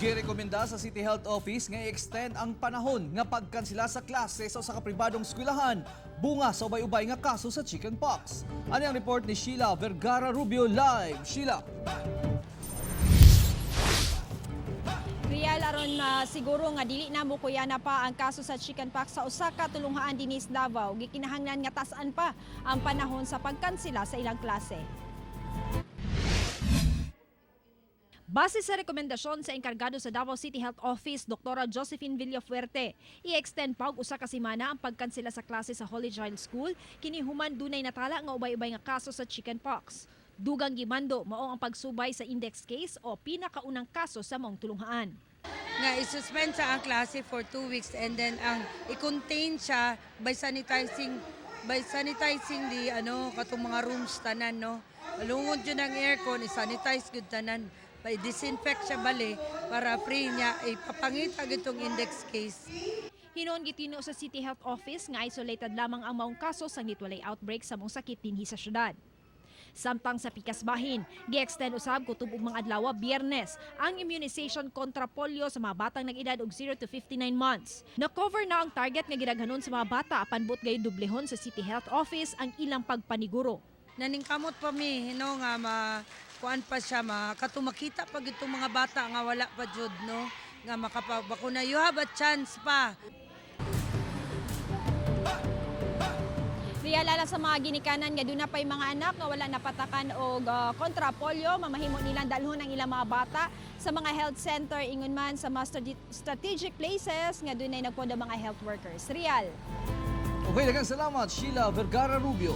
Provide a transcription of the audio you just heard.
Girekomenda sa City Health Office nga i-extend ang panahon nga pagkansela sa klase sa usa ka pribadong eskwelahan bunga sa ubay-ubay nga kaso sa chickenpox. Ano ang report ni Sheila Vergara Rubio live. Sheila. Real aron siguro nga dili na mo kuya na pa ang kaso sa chickenpox sa usa ka tulunghaan dinis Davao. Gikinahanglan nga tas-an pa ang panahon sa pagkansela sa ilang klase. Base sa rekomendasyon sa enkargado sa Davao City Health Office, Dr. Josephine Villafuerte, i-extend pa og usa ka semana ang pagkansela sa klase sa Holy Child School kini human dunay natala nga ubay-ubay nga kaso sa chickenpox. Dugang gimando mao ang pagsubay sa index case o pinakaunang kaso sa maong tulunghaan. Nga i-suspend sa ang klase for 2 weeks and then ang i-contain siya by sanitizing the katong mga rooms tanan no. Malungod jud ang aircon, i-sanitize gud tanan. Disinfect siya bali para free niya ipapangita gitong index case. Hinon gitino sa City Health Office nga isolated lamang ang maong kaso sa gitwalay outbreak sa mong sakit dinhi sa syudad. Samtang sa Pikasbahin, gi-extend usab kutob og mga adlaw Biyernes ang immunization kontra polio sa mga batang nag-edad og 0 to 59 months. Na-cover na ang target nga gidaghanon sa mga bata apan but gayud dublehon sa City Health Office ang ilang pagpaniguro. Naningkamot pa mi nga kuan pa siya makatumakita pag itong mga bata nga wala pa jud no nga makapabakuna. You have a chance pa. Riyalala sa mga ginikanan nga doon na pa'y mga anak nga wala napatakan og kontra polio, mamahimo nilang dalhon ang ilang mga bata sa mga health center ingon man sa mga strategic places nga doon ay nagpondo mga health workers. Real. Okay, daghang salamat Sheila Vergara Rubio.